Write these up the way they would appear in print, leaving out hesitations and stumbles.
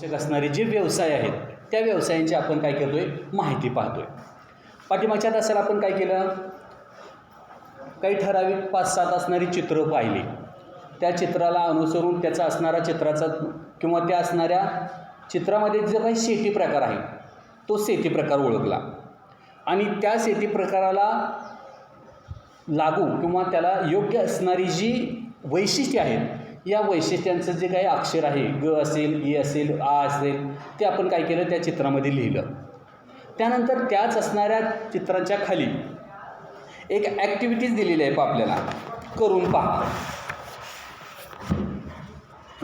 आवश्यक असणारे जे व्यवसाय आहेत त्या व्यवसायांची आपण काय करतोय माहिती पाहतोय. पाठीमागच्या तासाला आपण काय केलं, काही ठराविक 5-7 असणारी चित्र पाहिली. त्या चित्राला अनुसरून त्याचा असणारा चित्राचा किंवा त्या असणाऱ्या चित्रामध्ये जो काही शेती प्रकार आहे तो शेती प्रकार ओळखला आणि त्या शेती प्रकाराला लागू किंवा त्याला योग्य असणारी जी वैशिष्ट्ये आहेत या वैशिष्ट्यांचं जे काही अक्षर आहे ग असेल, ई असेल, आ असेल ते आपण काय केलं त्या चित्रामध्ये लिहिलं. त्यानंतर त्याच असणाऱ्या चित्रांच्या खाली एक ॲक्टिव्हिटीज दिलेली आहे आपल्याला, करून पहा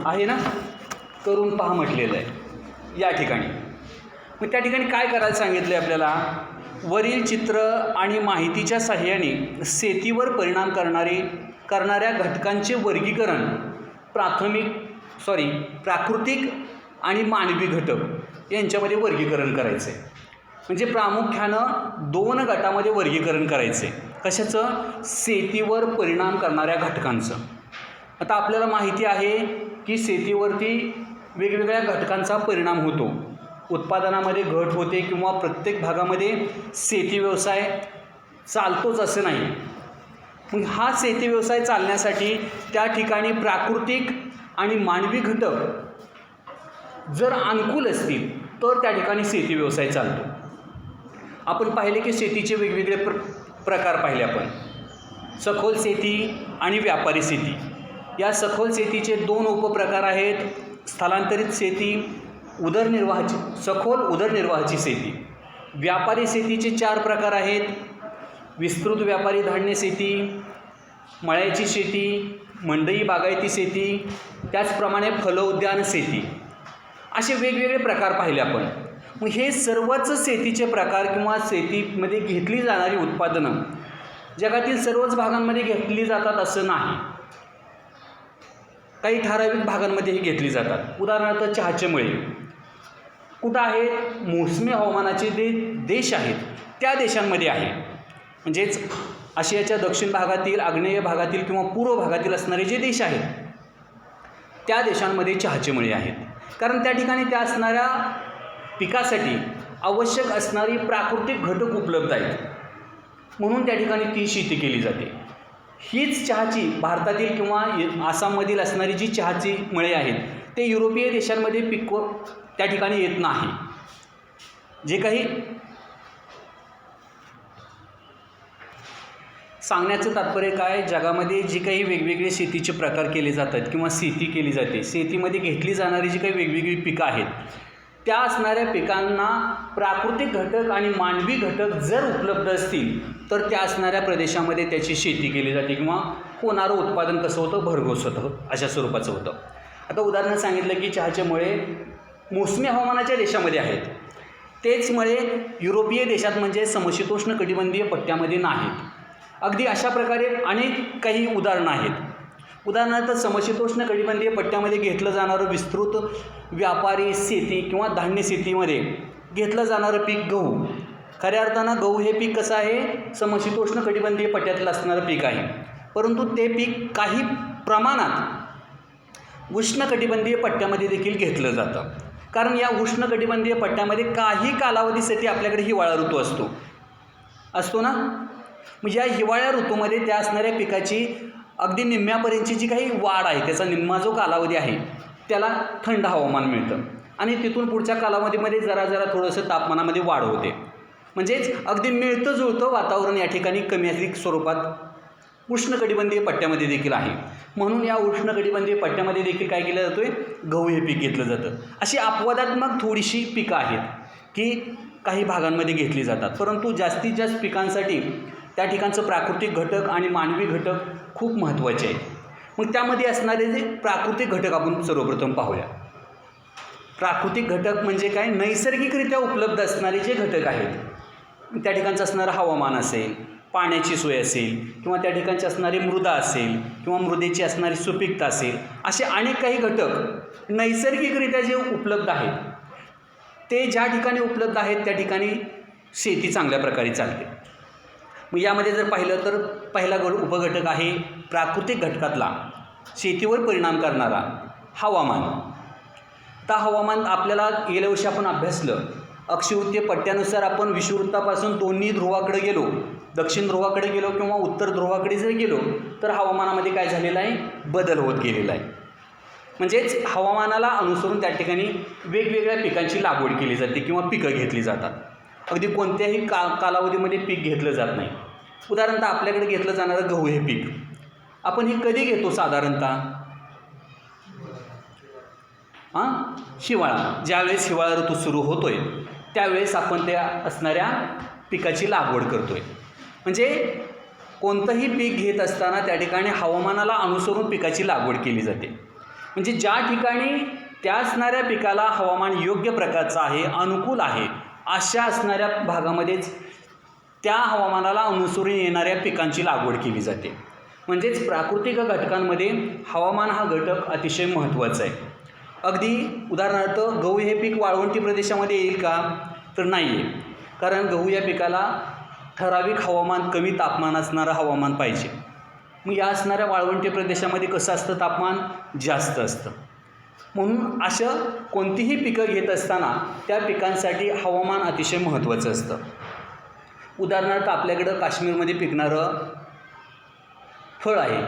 आहे ना, करून पहा म्हटलेलं आहे या ठिकाणी. मग त्या ठिकाणी काय करायला सांगितलं आहे आपल्याला, वरील चित्र आणि माहितीच्या साहाय्याने शेतीवर परिणाम करणाऱ्या घटकांचे वर्गीकरण प्राकृतिक आणि मानवी घटक यांच्यामध्ये वर्गीकरण करायचं आहे. म्हणजे प्रामुख्यानं 2 गटामध्ये वर्गीकरण करायचं आहे. कशाचं? शेतीवर परिणाम करणाऱ्या घटकांचं. आता आपल्याला माहिती आहे की शेतीवरती वेगवेगळ्या घटकांचा परिणाम होतो. उत्पादनामध्ये घट होते किंवा प्रत्येक भागामध्ये शेती व्यवसाय चालतोच असं नाही. मग हा शेती व्यवसाय चालण्यासाठी त्या ठिकाणी प्राकृतिक आणि मानवी घटक जर अनुकूल असतील तर त्या ठिकाणी शेती व्यवसाय चालतो. आपण पाहिले की शेतीचे वेगवेगळे प्रकार पाहिले आपण, सखोल शेती आणि व्यापारी शेती. या सखोल शेतीचे 2 उपप्रकार आहेत, स्थलांतरित शेती, सखोल उदरनिर्वाहाची शेती. व्यापारी शेतीचे 4 प्रकार आहेत, विस्तृत व्यापारी धान्य शेती, मळ्याची शेती, मंडई बागायती शेती, त्याचप्रमाणे फलोद्यान शेती. असे वेगवेगळे प्रकार पाहिले आपण. मग हे सर्वच शेतीचे प्रकार किंवा शेतीमध्ये घेतली जाणारी उत्पादनं जगातील सर्वच भागांमध्ये घेतली जातात असं नाही. काही ठराविक भागांमध्ये ही घेतली जातात. उदाहरणार्थ चहाचे मळे कुठं आहेत? मोसमी हवामानाचे जे देश आहेत त्या देशांमध्ये आहे. म्हणजेच आशियाच्या दक्षिण भागातील, आग्नेय भागातील किंवा पूर्व भागातील असणारे जे देश आहेत त्या देशांमध्ये चहाचे मळे आहेत. कारण त्या ठिकाणी त्या असणाऱ्या पिकासाठी आवश्यक असणारी प्राकृतिक घटक उपलब्ध आहेत, म्हणून त्या ठिकाणी ती शेती केली जाते. हीच चहाची भारतातील किंवा आसाममधील असणारी जी चहाची मळे आहेत ते युरोपीय देशांमध्ये त्या ठिकाणी येत नाही. जे काही सांगण्याचं तात्पर्य काय, जगामध्ये जी काही वेगवेगळे शेतीचे प्रकार केले जातात किंवा शेती केली जाते, शेतीमध्ये घेतली जाणारी जी काही वेगवेगळी पिकं आहेत त्या असणाऱ्या पिकांना प्राकृतिक घटक आणि मानवी घटक जर उपलब्ध असतील तर त्या असणाऱ्या प्रदेशामध्ये त्याची शेती केली जाते किंवा होणारं उत्पादन कसं होतं, भरघोस होतं, अशा स्वरूपाचं होतं. आता उदाहरण सांगितलं की चहाचे मळे मोसमी हवामानाच्या देशामध्ये आहेत, तेच मळे युरोपीय देशात म्हणजे समशीतोष्ण कटिबंधीय पट्ट्यामध्ये नाहीत. अगदी अशा प्रकारे अनेक काही उदाहरणं आहेत. उदाहरणार्थ समशीतोष्ण कटिबंधीय पट्ट्यामध्ये घेतलं जाणारं विस्तृत व्यापारी शेती किंवा धान्य शेतीमध्ये घेतलं जाणारं पीक गहू. खऱ्या अर्थानं गहू हे पीक कसं आहे, समशीतोष्ण कटिबंधीय पट्ट्यातलं असणारं पीक आहे, परंतु ते पीक काही प्रमाणात उष्णकटिबंधीय पट्ट्यामध्ये देखील घेतलं जातं. कारण या उष्णकटिबंधीय पट्ट्यामध्ये काही कालावधीसाठी आपल्याकडे हिवाळा ऋतू असतो ना. म्हणजे या हिवाळ्या ऋतूमध्ये त्या असणाऱ्या पिकाची अगदी निम्म्यापर्यंतची जी काही वाढ आहे त्याचा निम्मा जो कालावधी आहे त्याला थंड हवामान मिळतं आणि तिथून पुढच्या कालावधीमध्ये जरा थोडंसं तापमानामध्ये वाढ होते. म्हणजेच अगदी मिळतं जुळतं वातावरण या ठिकाणी कमी अधिक स्वरूपात उष्णकटिबंधीय पट्ट्यामध्ये देखील आहे. म्हणून या उष्णकटिबंधीय पट्ट्यामध्ये देखील काय केलं जातं आहे, गहू हे पीक घेतलं जातं. अशी अपवादात्मक थोडीशी पिकं आहेत की काही भागांमध्ये घेतली जातात, परंतु जास्तीत जास्त पिकांसाठी त्या ठिकाणचं प्राकृतिक घटक आणि मानवी घटक खूप महत्त्वाचे आहेत. मग त्यामध्ये असणारे जे प्राकृतिक घटक आपण सर्वप्रथम पाहूया. प्राकृतिक घटक म्हणजे काय, नैसर्गिकरित्या उपलब्ध असणारे जे घटक आहेत, त्या ठिकाणचं असणारं हवामान असेल, पाण्याची सोय असेल किंवा त्या ठिकाणची असणारी मृदा असेल किंवा मृदेची असणारी सुपीकता असेल, असे अनेक काही घटक नैसर्गिकरित्या जे उपलब्ध आहेत ते ज्या ठिकाणी उपलब्ध आहेत त्या ठिकाणी शेती चांगल्या प्रकारे चालते. मग यामध्ये जर पाहिलं तर पहिला उपघटक आहे प्राकृतिक घटकातला शेतीवर परिणाम करणारा हवामान. आता हवामान आपल्याला गेल्या वर्षी आपण अभ्यासलं, अक्षवृत्तीय पट्ट्यानुसार आपण विषुववृत्तापासून दोन्ही ध्रुवाकडे गेलो, दक्षिण ध्रुवाकडे गेलो किंवा उत्तर ध्रुवाकडे जर गेलो तर हवामानामध्ये काय झालेलं आहे, बदल होत गेलेला आहे. म्हणजेच हवामानाला अनुसरून त्या ठिकाणी वेगवेगळ्या पिकांची लागवड केली जाते किंवा पिकं घेतली जातात. अगदी कोणत्याही कालावधीमध्ये पीक घेतलं जात नाही. उदाहरणतः आपल्याकडे घेतलं जाणारं गहू हे पीक आपण हे कधी घेतो साधारणतः? हिवाळा, ज्यावेळेस हिवाळा ऋतू सुरू होतोय त्यावेळेस आपण त्या असणाऱ्या पिकाची लागवड करतोय. म्हणजे कोणतंही पीक घेत असताना त्या ठिकाणी हवामानाला अनुसरून पिकाची लागवड केली जाते. म्हणजे ज्या ठिकाणी त्या असणाऱ्या पिकाला हवामान योग्य प्रकारचं आहे, अनुकूल आहे, अशा असणाऱ्या भागामध्येच त्या हवामानाला अनुसरून येणाऱ्या पिकांची लागवड केली जाते. म्हणजेच प्राकृतिक घटकांमध्ये हवामान हा घटक अतिशय महत्त्वाचा आहे. अगदी उदाहरणार्थ गहू हे पीक वाळवंटी प्रदेशामध्ये येईल का? तर नाही आहे. कारण गहू या पिकाला ठराविक हवामान, कमी तापमान असणारं हवामान पाहिजे. मग या असणाऱ्या वाळवंटी प्रदेशामध्ये कसं असतं, तापमान जास्त असतं. म्हणून अशा कोणतीही पिकं घेत असताना त्या पिकांसाठी हवामान अतिशय महत्त्वाचं असतं. उदाहरणार्थ आपल्याकडं काश्मीरमध्ये पिकणारं फळ आहे,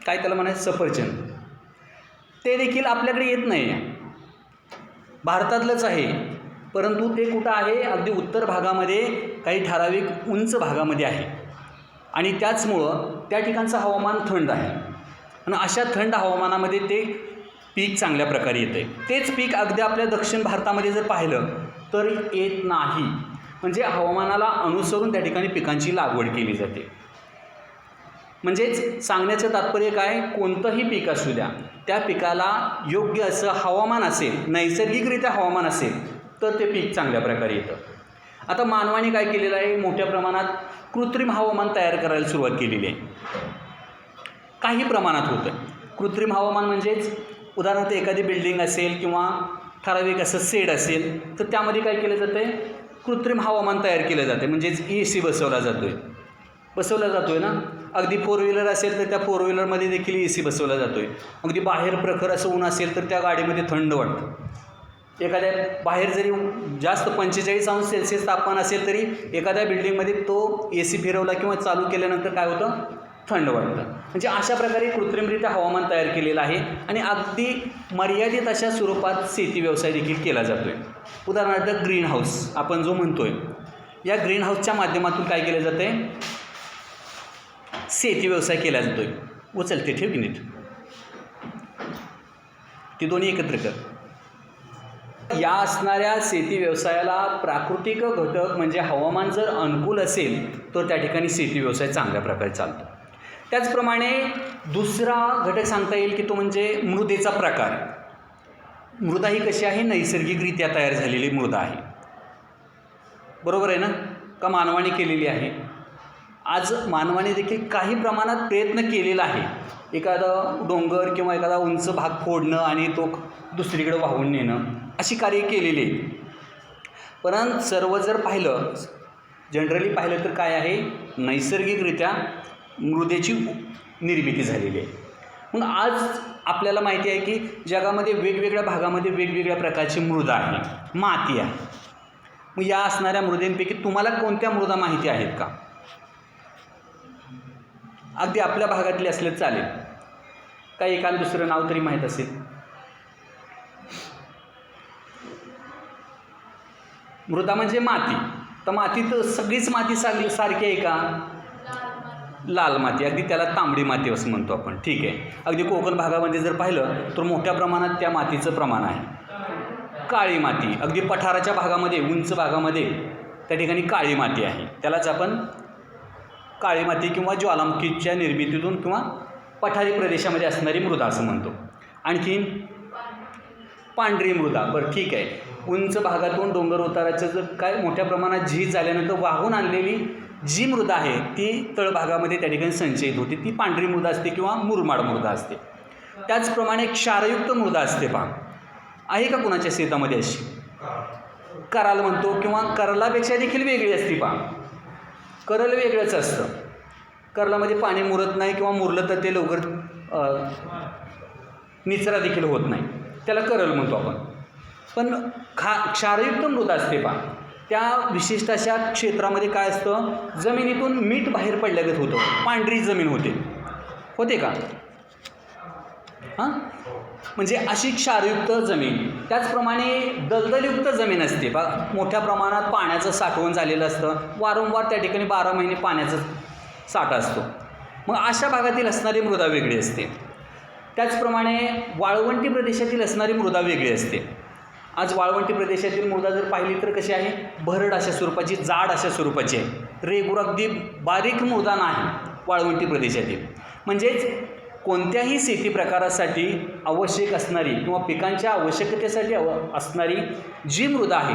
काय त्याला म्हणायचं, सफरचंद. ते देखील आपल्याकडे येत नाही, भारतातलंच आहे, परंतु ते कुठं आहे, अगदी उत्तर भागामध्ये, काही ठराविक उंच भागामध्ये आहे. आणि त्याचमुळं त्या ठिकाणचं हवामान थंड आहे आणि अशा थंड हवामानामध्ये ते पीक चांगल्या प्रकारे येतं आहे. तेच पीक अगदी आपल्या दक्षिण भारतामध्ये जर पाहिलं तर येत नाही. म्हणजे हवामानाला अनुसरून त्या ठिकाणी पिकांची लागवड केली जाते. म्हणजेच सांगण्याचं तात्पर्य काय, कोणतंही पीक असू द्या, त्या पिकाला योग्य असं हवामान असेल, नैसर्गिकरित्या हवामान असेल तर ते पीक चांगल्या प्रकारे येतं. आता मानवाने काय केलेलं आहे, मोठ्या प्रमाणात कृत्रिम हवामान तयार करायला सुरुवात केलेली आहे. काही प्रमाणात होतं कृत्रिम हवामान. म्हणजेच उदाहरणार्थ एखादी बिल्डिंग असेल किंवा ठराविक असं शेड असेल तर त्यामध्ये काय केलं जातं आहे, कृत्रिम हवामान तयार केलं जाते. म्हणजेच AC बसवला जातो आहे ना. अगदी 4 व्हीलर असेल तर त्या 4 व्हीलरमध्ये देखील AC बसवला जातो आहे. अगदी बाहेर प्रखर असं ऊन असेल तर त्या गाडीमध्ये थंड वाटतं. एखाद्या बाहेर जरी जास्त 45°C तापमान असेल तरी एखाद्या बिल्डिंगमध्ये तो AC फिरवला किंवा चालू केल्यानंतर काय होतं, थंड वाटतं. म्हणजे अशा प्रकारे कृत्रिमरित्या हवामान तयार केलेलं आहे आणि अगदी मर्यादित अशा स्वरूपात शेती व्यवसाय देखील केला जातो आहे. उदाहरणार्थ ग्रीन हाऊस आपण जो म्हणतो आहे, या ग्रीन हाऊसच्या माध्यमातून काय केलं जातं आहे, शेती व्यवसाय केला जातो आहे. उचलते ठेव की नीट, ती दोन्ही एकत्र कर. या असणाऱ्या शेती व्यवसायाला प्राकृतिक घटक म्हणजे हवामान जर अनुकूल असेल तर त्या ठिकाणी शेती व्यवसाय चांगल्या प्रकारे चालतो. त्याचप्रमाणे दुसरा घटक सांगता येईल की तो म्हणजे मृदेचा प्रकार. मृदा ही कशी आहे, नैसर्गिकरित्या तयार झालेली मृदा आहे. बरोबर आहे ना, का मानवाने केलेली आहे. आज मानवाने देखील काही प्रमाणात प्रयत्न केलेला आहे. एखादा डोंगर किंवा एखादा उंच भाग फोडणं आणि तो दुसरीकडे वाहून नेणं अशी कार्य केलेली आहे. परंतु सर्व जर पाहिलं, जनरली पाहिलं तर काय आहे, नैसर्गिकरित्या मृदेची निर्मिती झालेली आहे. मग आज आपल्याला माहिती आहे की जगामध्ये वेगवेगळ्या भागामध्ये वेगवेगळ्या प्रकारची मृदा आहे, माती आहे. मग या असणाऱ्या मृदेंपैकी तुम्हाला कोणत्या मृदा माहिती आहेत का? अगदी आपल्या भागातले असले चालेल, काही एखादं दुसरं नाव तरी माहीत असेल. मृदा म्हणजे माती. तर मातीत सगळीच माती सारखी आहे का? लाल माती, अगदी त्याला तांबडी माती असं म्हणतो आपण. ठीक आहे. अगदी कोकण भागामध्ये जर पाहिलं तर मोठ्या प्रमाणात त्या मातीचं प्रमाण आहे. काळी माती, अगदी पठाराच्या भागामध्ये, उंच भागामध्ये त्या ठिकाणी काळी माती आहे. त्यालाच आपण काळी माती किंवा ज्वालामुखीच्या निर्मितीतून किंवा पठारी प्रदेशामध्ये असणारी मृदा असं म्हणतो. आणखीन पांढरी मृदा. बरं ठीक आहे, उंच भागातून डोंगर उताराचं जर काय मोठ्या प्रमाणात झीज झाल्यानंतर वाहून आणलेली जी मृदा आहे ती तळभागामध्ये त्या ठिकाणी संचयित होते, ती पांढरी मृदा असते किंवा मुरमाड मृदा असते. त्याचप्रमाणे क्षारयुक्त मृदा असते. पहा, आहे का कुणाच्या शेतामध्ये अशी? कराल म्हणतो किंवा करलापेक्षा देखील वेगळी असते. पहा, करल वेगळंच असतं. करलामध्ये पाणी मुरत नाही किंवा मुरलं तर ते लवकर निचरा देखील होत नाही. त्याला करल म्हणतो आपण. पण क्षारयुक्त मृदा असते पहा, त्या विशिष्ट अशा क्षेत्रामध्ये काय असतं, जमिनीतून मीठ बाहेर पडल्यागत होतं, पांढरी जमीन होते का? हां, म्हणजे अशी क्षारयुक्त जमीन. त्याचप्रमाणे दलदलयुक्त जमीन असते बा, मोठ्या प्रमाणात पाण्याचं साठवण झालेलं असतं, वारंवार त्या ठिकाणी 12 महिने पाण्याचा साठा असतो. मग अशा भागातील असणारी मृदा वेगळी असते. त्याचप्रमाणे वाळवंटी प्रदेशातील असणारी मृदा वेगळी असते. आज वाळवंटी प्रदेशातील मृदा जर पाहिली तर कशी आहे, भरड अशा स्वरूपाची, जाड अशा स्वरूपाची आहे, रेगूर अगदी बारीक मृदा नाही वाळवंटी प्रदेशातील. म्हणजेच कोणत्याही शेती प्रकारासाठी आवश्यक असणारी किंवा पिकांच्या आवश्यकतेसाठी असणारी जी मृदा आहे,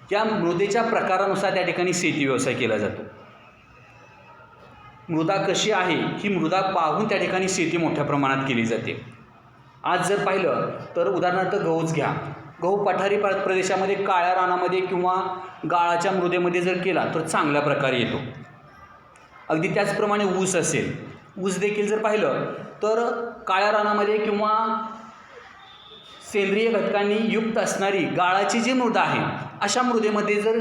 त्या मृदेच्या प्रकारानुसार त्या ठिकाणी शेती व्यवसाय केला जातो. मृदा कशी आहे ही मृदा पाहून त्या ठिकाणी शेती मोठ्या प्रमाणात केली जाते. आज जर पाहिलं तर उदाहरणार्थ गहूच घ्या. गहू पठारी प्रदेशामध्ये काळ्या रानामध्ये किंवा गाळाच्या मृदेमध्ये जर केला तर चांगल्या प्रकारे येतो. अगदी त्याचप्रमाणे ऊस असेल, ऊस देखील जर पाहिलं तर काळ्या रानामध्ये किंवा सेंद्रिय घटकांनी युक्त असणारी गाळाची जी मृदा आहे अशा मृदेमध्ये जर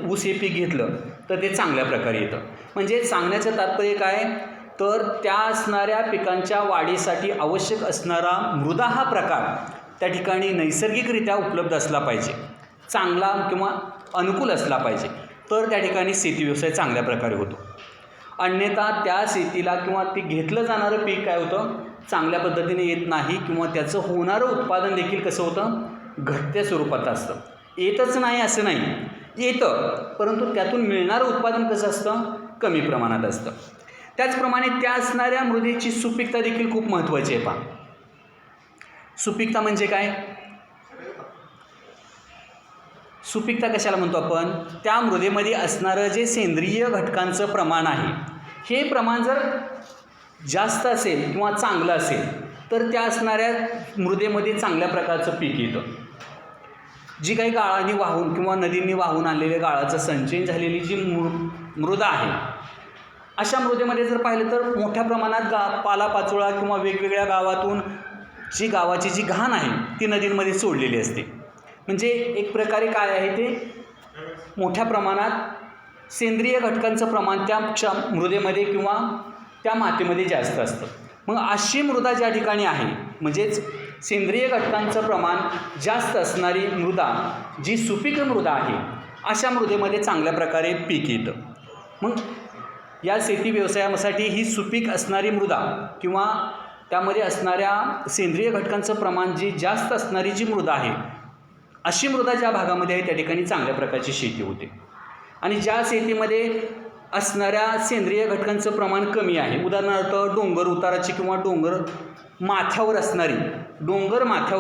ऊस हे पीक घेतलं तर ते चांगल्या प्रकारे येतं. म्हणजे सांगण्याचं तात्पर्य काय, तर त्या असणाऱ्या पिकांच्या वाढीसाठी आवश्यक असणारा मृदा हा प्रकार त्या ठिकाणी नैसर्गिकरित्या उपलब्ध असला पाहिजे, चांगला किंवा अनुकूल असला पाहिजे, तर त्या ठिकाणी शेती व्यवसाय चांगल्या प्रकारे होतो. अन्यथा त्या शेतीला किंवा ते घेतलं जाणारं पीक काय होतं, चांगल्या पद्धतीने येत नाही किंवा त्याचं होणारं उत्पादन देखील कसं होतं, घटत्या स्वरूपात असतं. येतच नाही असं नाही, येतं, परंतु त्यातून मिळणारं उत्पादन कसं असतं, कमी प्रमाणात असतं. त्याचप्रमाणे त्या असणाऱ्या मृदेची सुपीकता देखील खूप महत्त्वाची आहे. पहा, सुपीकता म्हणजे काय, सुपीकता कशाला म्हणतो आपण, त्या मृदेमध्ये असणारं जे सेंद्रिय घटकांचं प्रमाण आहे हे प्रमाण जर जास्त असेल किंवा चांगलं असेल तर त्या असणाऱ्या मृदेमध्ये चांगल्या प्रकारचं पीक येतं. जी काही गाळांनी वाहून किंवा नदींनी वाहून आणलेल्या गाळाचं संचयन झालेली जी मृदा आहे अशा मृदेमध्ये जर पाहिलं तर मोठ्या प्रमाणात पालापाचोळा किंवा वेगवेगळ्या गावातून जी गावाची जी घाण आहे ती नदींमध्ये सोडलेली असते. म्हणजे एक प्रकारे काय आहे, ते मोठ्या प्रमाणात सेंद्रिय घटकांचं प्रमाण त्या मृदेमध्ये किंवा त्या मातीमध्ये जास्त असतं. मग अशी मृदा ज्या ठिकाणी आहे, म्हणजेच सेंद्रिय घटकांचं प्रमाण जास्त असणारी मृदा, जी सुपीक मृदा आहे, अशा मृदेमध्ये चांगल्या प्रकारे पीक येतं. मग या शेती व्यवसायासाठी ही सुपीक असणारी मृदा किंवा त्यामध्ये असणाऱ्या सेंद्रिय घटकांचं प्रमाण जी जास्त असणारी जी मृदा आहे, अशी मृदा ज्या भागामध्ये आहे त्या ठिकाणी चांगल्या प्रकारची शेती होते. आणि ज्या शेतीमध्ये असणाऱ्या सेंद्रिय घटकांचं प्रमाण कमी आहे, उदाहरणार्थ डोंगर उताराची किंवा डोंगर माथ्यावर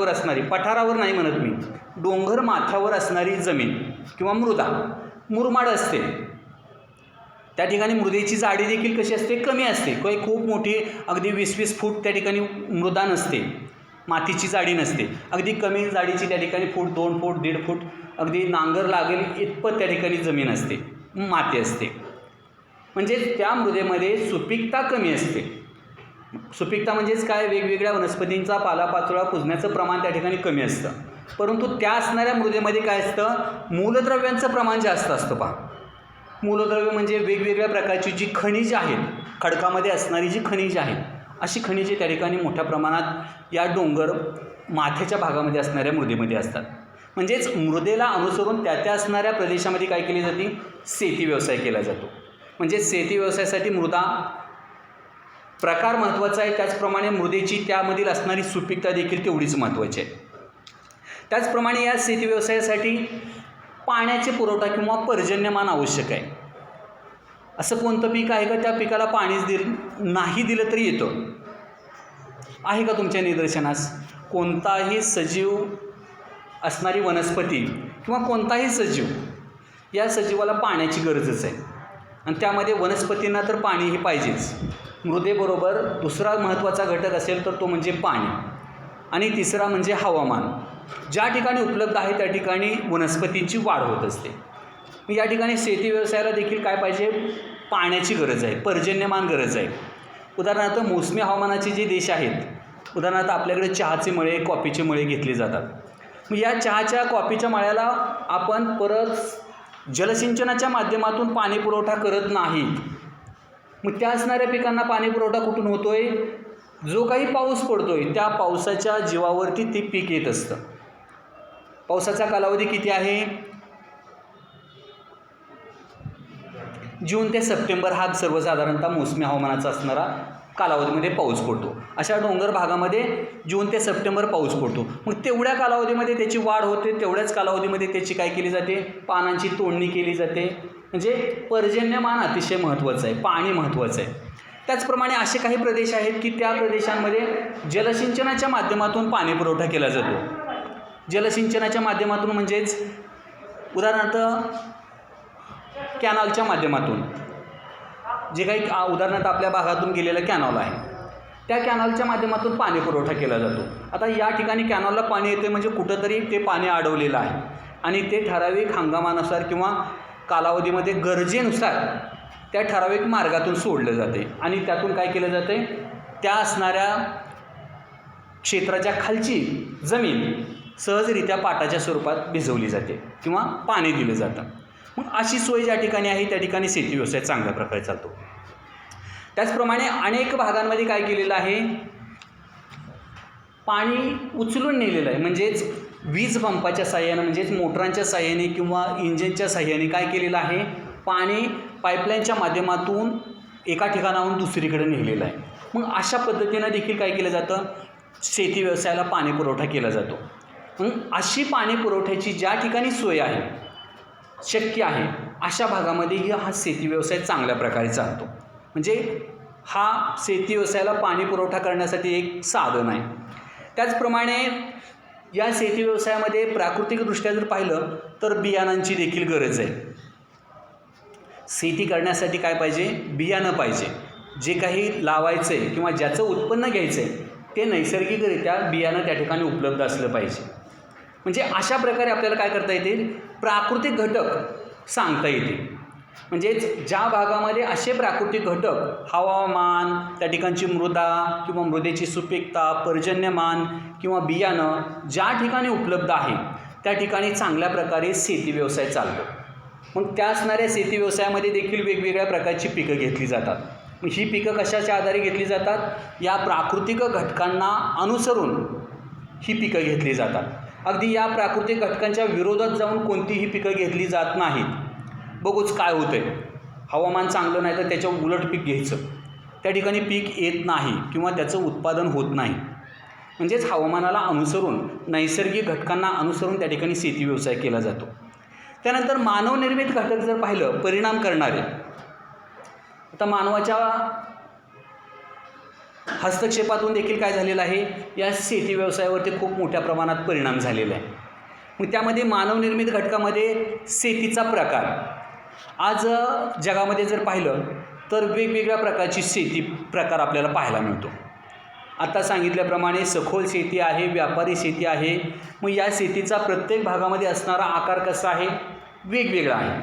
असणारी, पठारावर नाही म्हणत मी, डोंगर माथ्यावर असणारी जमीन किंवा मृदा मुरमाड असते, त्या ठिकाणी मृदेची जाडी देखील कशी असते, कमी असते. काही खूप मोठी अगदी 20-20 फूट त्या ठिकाणी मृदा नसते, मातीची जाडी नसते, अगदी कमी जाडीची त्या ठिकाणी फूट, 2 फूट, 1.5 फूट, अगदी नांगर लागेल इतपत त्या ठिकाणी जमीन असते, माती असते. म्हणजे त्या मृदेमध्ये सुपीकता कमी असते. सुपीकता म्हणजेच काय, वेगवेगळ्या वनस्पतींचा पालापाचोळा कुजण्याचं प्रमाण त्या ठिकाणी कमी असतं. परंतु त्या असणाऱ्या मृदेमध्ये काय असतं, मूलद्रव्यांचं प्रमाण जास्त असतं. पहा, मूलद्रव्य म्हणजे वेगवेगळ्या प्रकारची जी खनिजे आहेत, खडकामध्ये असणारी जी खनिजे आहेत, अशी खनिजे त्या ठिकाणी मोठ्या प्रमाणात या डोंगर माथ्याच्या भागामध्ये असणाऱ्या मृदेमध्ये असतात. म्हणजेच मृदेला अनुसरून त्या असणाऱ्या प्रदेशामध्ये काय केली जाते, शेती व्यवसाय केला जातो. म्हणजे शेती व्यवसायासाठी मृदा प्रकार महत्त्वाचा आहे, त्याचप्रमाणे मृदेची त्यामधील असणारी सुपीकता देखील तेवढीच महत्त्वाची आहे. त्याचप्रमाणे या शेती व्यवसायासाठी पाण्याचे पुरवठा किंवा पर्जन्यमान आवश्यक आहे. असं कोणतं पीक आहे का त्या पिकाला पाणीच नाही दिलं तरी येतं? आहे का तुमच्या निदर्शनास? कोणताही सजीव असणारी वनस्पती किंवा कोणताही सजीव, या सजीवाला पाण्याची गरजच आहे आणि त्यामध्ये वनस्पतींना तर पाणी हे पाहिजेच. मृदेबरोबर दुसरा महत्त्वाचा घटक असेल तर तो म्हणजे पाणी आणि तिसरा म्हणजे हवामान. ज्या ठिकाणी उपलब्ध आहे त्या ठिकाणी वनस्पतींची वाढ होत असते. या ठिकाणी शेती व्यवसायाला देखील काय पाहिजे, पाण्याची गरज आहे, पर्जन्यमान गरज आहे. उदाहरणार्थ मोसमी हवामानाचे जे देश आहेत उदाहरणार्थ आपल्याकडे चहाचे मळे, कॉफीचे मळे घेतले जातात. मग या चहाच्या कॉफीच्या मळ्याला आपण परत जलसिंचनाच्या माध्यमातून पाणी पुरवठा करत नाहीत. मग त्या असणाऱ्या पिकांना पाणी पुरवठा कुठून होतोय? जो काही पाऊस पडतोय त्या पावसाच्या जीवावरती ते पीक येत असतं. पावसाचा कालावधी किती आहे? जून ते सप्टेंबर हा सर्वसाधारणतः मोसमी हवामानाचा असणारा कालावधीमध्ये पाऊस पडतो. अशा डोंगर भागामध्ये जून ते सप्टेंबर पाऊस पडतो. मग तेवढ्या कालावधीमध्ये त्याची वाढ होते, तेवढ्याच कालावधीमध्ये त्याची काय केली जाते? पानांची तोडणी केली जाते. म्हणजे पर्जन्यमान अतिशय महत्त्वाचं आहे, पाणी महत्त्वाचं आहे. त्याचप्रमाणे असे काही प्रदेश आहेत की त्या प्रदेशांमध्ये जलसिंचनाच्या माध्यमातून पाणी पुरवठा केला जातो. जलसिंचनाच्या माध्यमातून म्हणजेच उदाहरणार्थ कॅनॉलच्या माध्यमातून, जे काही उदाहरणार्थ आपल्या भागातून गेलेलं कॅनॉल आहे त्या कॅनॉलच्या माध्यमातून पाणी पुरवठा केला जातो. आता या ठिकाणी कॅनॉलला पाणी येते म्हणजे कुठंतरी ते पाणी अडवलेलं आहे आणि ते ठराविक हंगामानुसार किंवा कालावधीमध्ये गरजेनुसार त्या ठराविक मार्गातून सोडलं जाते आणि त्यातून काय केलं जाते? त्या असणाऱ्या क्षेत्राच्या खालची जमीन सहजरित्या पाटाच्या स्वरूपात भिजवली जाते किंवा पाणी दिलं जातं. मग अशी सोय ज्या ठिकाणी आहे त्या ठिकाणी शेती व्यवसाय चांगल्या प्रकारे चालतो. त्याचप्रमाणे अनेक भागांमध्ये काय केलेलं आहे? पाणी उचलून नेलेलं आहे. म्हणजेच वीज पंपाच्या साह्याने, म्हणजेच मोटरांच्या साह्याने किंवा इंजिनच्या साह्याने काय केलेलं आहे? पाणी पाईपलाईनच्या माध्यमातून एका ठिकाणाहून दुसरीकडे नेलेलं आहे. मग अशा पद्धतीनं देखील काय केलं जातं? शेती व्यवसायाला पाणी पुरवठा केला जातो. मग अशी पाणी पुरवठ्याची ज्या ठिकाणी सोय आहे, शक्य आहे, अशा भागामध्येही हा शेती व्यवसाय चांगल्या प्रकारे चालतो. म्हणजे हा शेती व्यवसायाला पाणी पुरवठा करण्यासाठी एक साधन आहे. त्याचप्रमाणे या शेती व्यवसायामध्ये प्राकृतिकदृष्ट्या जर पाहिलं तर बियाणांची देखील गरज आहे. शेती करण्यासाठी काय पाहिजे? बियाणं पाहिजे. जे काही लावायचं आहे किंवा ज्याचं उत्पन्न घ्यायचं आहे ते नैसर्गिकरित्या बियाणं त्या ठिकाणी उपलब्ध असलं पाहिजे. म्हणजे अशा प्रकारे आपल्याला काय करता येतील? प्राकृतिक घटक सांगता येतील. म्हणजेच ज्या भागामध्ये असे प्राकृतिक घटक, हवामान, त्या ठिकाणची मृदा किंवा मृदेची सुपीकता, पर्जन्यमान किंवा बियाणं ज्या ठिकाणी उपलब्ध आहे त्या ठिकाणी चांगल्या प्रकारे शेती व्यवसाय चालतो. मग त्या असणाऱ्या शेती व्यवसायामध्ये देखील वेगवेगळ्या प्रकारची पिकं घेतली जातात. मग ही पिकं कशाच्या आधारे घेतली जातात? या प्राकृतिक घटकांना अनुसरून ही पिकं घेतली जातात. अगदी या प्राकृतिक घटकांच्या विरोधात जाऊन कोणतीही पिकं घेतली जात नाहीत. बघूच काय होतं आहे, हवामान चांगलं नाही तर त्याच्या उलट पीक घ्यायचं, त्या ठिकाणी पीक येत नाही किंवा त्याचं उत्पादन होत नाही. म्हणजेच हवामानाला अनुसरून, नैसर्गिक घटकांना अनुसरून त्या ठिकाणी शेती व्यवसाय केला जातो. त्यानंतर मानवनिर्मित घटक जर पाहिलं, परिणाम करणारे, आता मानवाच्या हस्तक्षेपातून देखील काय झालेलं आहे? या शेती व्यवसायावरती खूप मोठ्या प्रमाणात परिणाम झालेला आहे. मग त्यामध्ये मानवनिर्मित घटकामध्ये शेतीचा प्रकार, आज जगामध्ये जर पाहिलं तर वेगवेगळ्या प्रकारची शेती प्रकार आपल्याला पाहायला मिळतो. आता सांगितल्याप्रमाणे सखोल शेती आहे, व्यापारी शेती आहे. मग या शेतीचा प्रत्येक भागामध्ये असणारा आकार कसा आहे? वेगवेगळा आहे.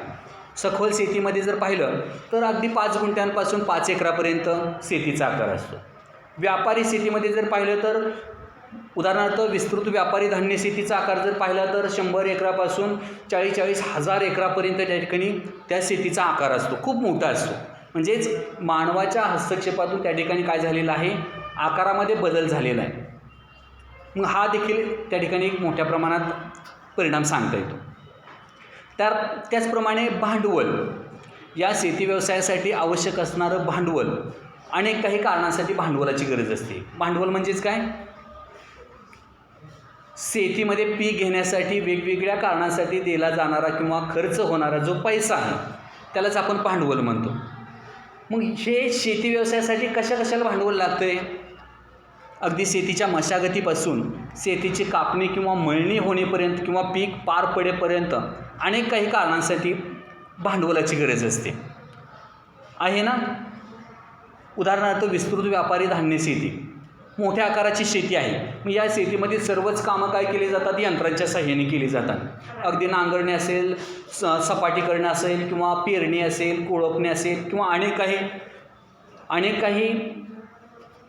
सखोल शेतीमध्ये जर पाहिलं तर अगदी 5 गुंठ्यांपासून 5 एकरापर्यंत शेतीचा आकार असतो. व्यापारी शेतीमध्ये जर पाहिलं तर उदाहरणार्थ विस्तृत व्यापारी धान्य शेतीचा आकार जर पाहिला तर 100 एकरापासून 40,000 एकरापर्यंत त्या ठिकाणी त्या शेतीचा आकार असतो, खूप मोठा असतो. म्हणजेच मानवाच्या हस्तक्षेपातून त्या ठिकाणी काय झालेलं आहे? आकारामध्ये बदल झालेला आहे. मग हा देखील त्या ठिकाणी एक मोठ्या प्रमाणात परिणाम सांगता येतो. त्याचप्रमाणे भांडवल, या शेती व्यवसायासाठी आवश्यक असणारं भांडवल, अनेक काही कारणांसाठी भांडवलाची गरज असते. भांडवल म्हणजेच काय? शेतीमध्ये पीक घेण्यासाठी वेगवेगळ्या कारणांसाठी दिला जाणारा किंवा खर्च होणारा जो पैसा आहे त्यालाच आपण भांडवल म्हणतो. मग हे शेती व्यवसायासाठी कशाला भांडवल लागतं आहे? अगदी शेतीच्या मशागतीपासून शेतीची कापणी किंवा मळणी होण्यापर्यंत किंवा पीक पार पडेपर्यंत अनेक काही कारणांसाठी भांडवलाची गरज असते, आहे ना. उदाहरणार्थ विस्तृत व्यापारी धान्य शेती, मोठ्या आकाराची शेती आहे. मग या शेतीमध्ये सर्वच कामं काय केली जातात? यंत्रांच्या साहाय्याने केली जातात. अगदी नांगरणे असेल, सपाटी करणं असेल किंवा पेरणी असेल, कोळपणे असेल किंवा अनेक काही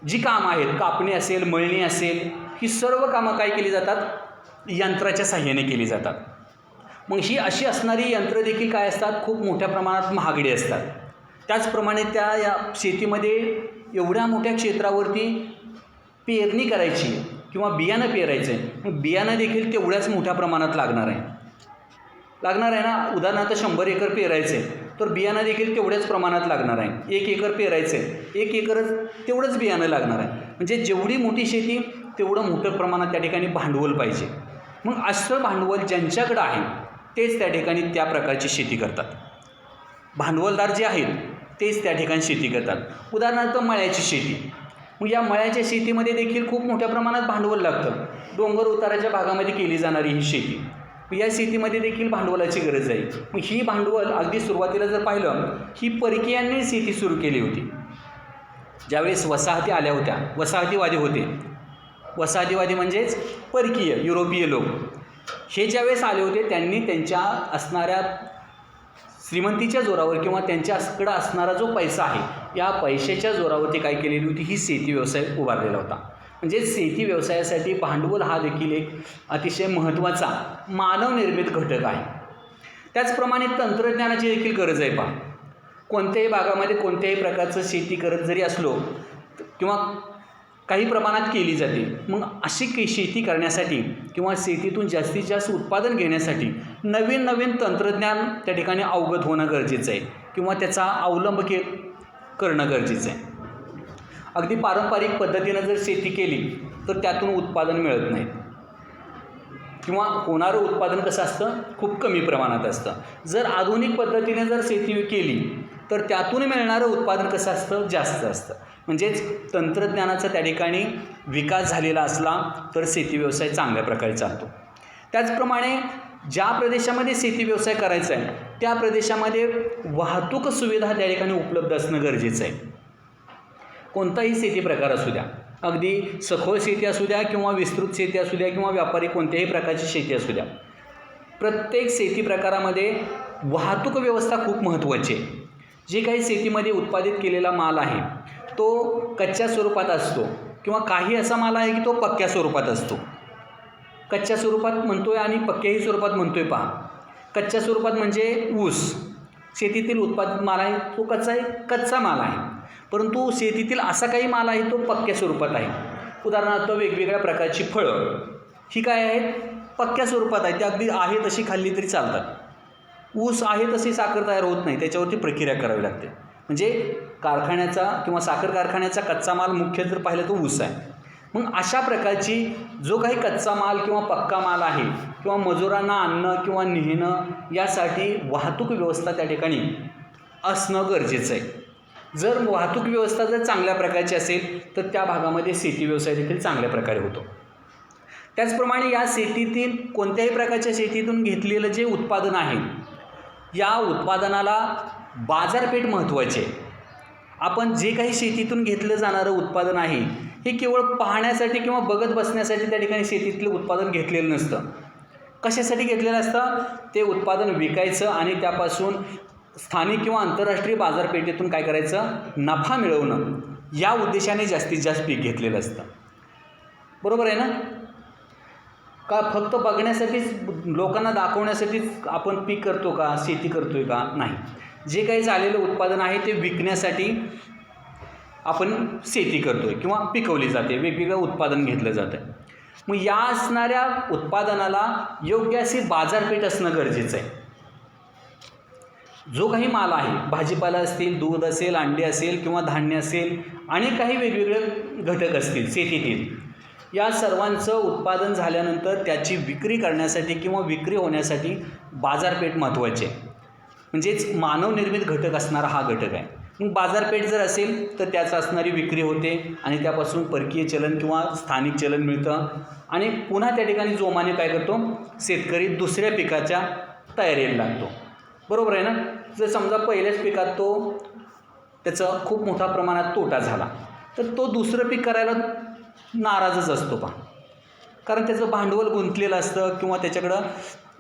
जी कामं आहेत, कापणी असेल, मळणी असेल, ही सर्व कामं काय केली जातात? यंत्राच्या साहाय्याने केली जातात. मग ही अशी असणारी यंत्र देखील काय असतात? खूप मोठ्या प्रमाणात महागडी असतात. त्याचप्रमाणे या शेतीमध्ये एवढ्या मोठ्या क्षेत्रावरती पेरणी करायची किंवा बियाणं पेरायचं आहे, मग बियाणं देखील तेवढ्याच मोठ्या प्रमाणात लागणार आहे ना. उदाहरणार्थ 100 एकर पेरायचं आहे तर बियाणं देखील तेवढ्याच प्रमाणात लागणार आहे. 1 एकर पेरायचं आहे, 1 एकरच तेवढंच बियाणं लागणार आहे. म्हणजे जेवढी मोठी शेती तेवढं मोठं प्रमाणात त्या ठिकाणी भांडवल पाहिजे. मग असं भांडवल ज्यांच्याकडं आहे तेच त्या ठिकाणी त्या प्रकारची शेती करतात. भांडवलदार जे आहेत तेच त्या ठिकाणी शेती करतात. उदाहरणार्थ मळ्याची शेती. मग या मळ्याच्या शेतीमध्ये देखील खूप मोठ्या प्रमाणात भांडवल लागतं. डोंगर उताराच्या भागामध्ये केली जाणारी ही शेती, या शेतीमध्ये देखील भांडवलाची गरज आहे. मग ही भांडवल अगदी सुरुवातीला जर पाहिलं, ही परकीयांनी शेती सुरू केली होती. ज्यावेळेस वसाहती आल्या होत्या, वसाहतीवादी होते. वसाहतीवादी म्हणजेच परकीय युरोपीय लोक, हे ज्यावेळेस आले होते त्यांनी त्यांच्या असणाऱ्या श्रीमंतीच्या जोरावर किंवा त्यांच्याकडं असणारा जो पैसा आहे, या पैशाच्या जोरावरती काय केलेली होती? ही शेती व्यवसाय उभारलेला होता. म्हणजे शेती व्यवसायासाठी भांडवल हा देखील एक अतिशय महत्त्वाचा मानवनिर्मित घटक आहे. त्याचप्रमाणे तंत्रज्ञानाची देखील गरज आहे. पहा, कोणत्याही भागामध्ये कोणत्याही प्रकारचं शेती करत जरी असलो किंवा काही प्रमाणात केली जाते, मग अशी शेती करण्यासाठी किंवा शेतीतून जास्तीत जास्त उत्पादन घेण्यासाठी नवीन नवीन तंत्रज्ञान त्या ठिकाणी अवगत होणं गरजेचं आहे किंवा त्याचा अवलंब करणं गरजेचं आहे. अगदी पारंपरिक पद्धतीनं जर शेती केली तर त्यातून उत्पादन मिळत नाही किंवा होणारं उत्पादन कसं असतं? खूप कमी प्रमाणात असतं. जर आधुनिक पद्धतीने जर शेती केली तर त्यातून मिळणारं उत्पादन कसं असतं? जास्त असतं. म्हणजेच तंत्रज्ञानाचा त्या ठिकाणी विकास झालेला असला तर शेती व्यवसाय चांगल्या प्रकारे चालतो. त्याचप्रमाणे ज्या प्रदेशामध्ये शेती व्यवसाय करायचा आहे त्या प्रदेशामध्ये वाहतूक सुविधा त्या ठिकाणी उपलब्ध असणं गरजेचं आहे. कोणताही शेती प्रकार असू द्या, अगदी सखोल शेती असू द्या किंवा विस्तृत शेती असू द्या किंवा व्यापारी कोणत्याही प्रकारची शेती असू द्या, प्रत्येक शेती प्रकारामध्ये वाहतूक व्यवस्था खूप महत्त्वाची आहे. जे काही शेतीमध्ये उत्पादित केलेला माल आहे तो कच्च्या स्वरूपात असतो किंवा काही असा माल आहे की तो पक्क्या स्वरूपात असतो. कच्च्या स्वरूपात म्हणतोय आणि पक्क्याही स्वरूपात म्हणतोय. पहा, कच्च्या स्वरूपात म्हणजे ऊस, शेतीतील उत्पादित माल आहे तो कच्चा माल आहे. परंतु शेतीतील असा काही माल आहे तो पक्क्या स्वरूपात आहे. उदाहरणार्थ वेगवेगळ्या प्रकारची फळं ही काय आहेत? पक्क्या स्वरूपात आहे. ती अगदी आहे तशी खाल्ली तरी चालतात. ऊस आहे तशी साखर तयार होत नाही, त्याच्यावरती प्रक्रिया करावी लागते. म्हणजे कारखान्याचा किंवा साखर कारखान्याचा कच्चा माल मुख्य जर पाहिलं तो ऊस आहे. मग अशा प्रकारची जो काही कच्चा माल किंवा पक्का माल आहे किंवा मजुरांना आणणं किंवा नेणं यासाठी वाहतूक व्यवस्था त्या ठिकाणी असणं गरजेचं आहे. जर वाहतूक व्यवस्था जर चांगल्या प्रकारची असेल तर त्या भागामध्ये शेती व्यवसाय देखील चांगल्या प्रकारे होतो. त्याचप्रमाणे या शेतीतील कोणत्याही प्रकारच्या शेतीतून घेतलेलं जे उत्पादन आहे या उत्पादनाला बाजारपेठ महत्त्वाची आहे. आपण जे काही शेतीतून घेतलं जाणारं उत्पादन आहे हे केवळ पाहण्यासाठी किंवा बघत बसण्यासाठी त्या ठिकाणी शेतीतलं उत्पादन घेतलेलं नसतं. कशासाठी घेतलेलं असतं? ते उत्पादन विकायचं आणि त्यापासून स्थानिक किंवा आंतरराष्ट्रीय बाजारपेठेतून काय करायचं? नफा मिळवणं, या उद्देशाने जास्तीत जास्त पीक घेतलेलं असतं. बरोबर आहे ना? का फक्त बघण्यासाठीच, लोकांना दाखवण्यासाठीच आपण पीक करतो का, शेती करतोय का? नाही. जे काही झालेलं उत्पादन आहे ते विकण्यासाठी आपण शेती करतोय किंवा पिकवली जाते, वेगवेगळं उत्पादन घेतलं जातं. मग या असणाऱ्या उत्पादनाला योग्य अशी बाजारपेठ असणं गरजेचं आहे. जो काही माल आहे, भाजीपाला असतील, दूध असेल, अंडे असेल किंवा धान्य असेल, आणि काही वेगवेगळे घटक असतील शेतीतील, या सर्वांचं उत्पादन झाल्यानंतर त्याची विक्री करण्यासाठी किंवा विक्री होण्यासाठी बाजारपेठ महत्त्वाची आहे. म्हणजेच मानवनिर्मित घटक असणारा हा घटक आहे. मग बाजारपेठ जर असेल तर त्याचं असणारी विक्री होते आणि त्यापासून परकीय चलन किंवा स्थानिक चलन मिळतं आणि पुन्हा त्या ठिकाणी जोमाने काय करतो? शेतकरी दुसऱ्या पिकाच्या तयारीला लागतो. बरोबर आहे ना? जर समजा पहिल्याच पिकात त्याचा खूप मोठा प्रमाणात तोटा झाला तर तो दुसरं पीक करायला नाराजच असतो. पहा, कारण त्याचं भांडवल गुंतलेलं असतं किंवा त्याच्याकडं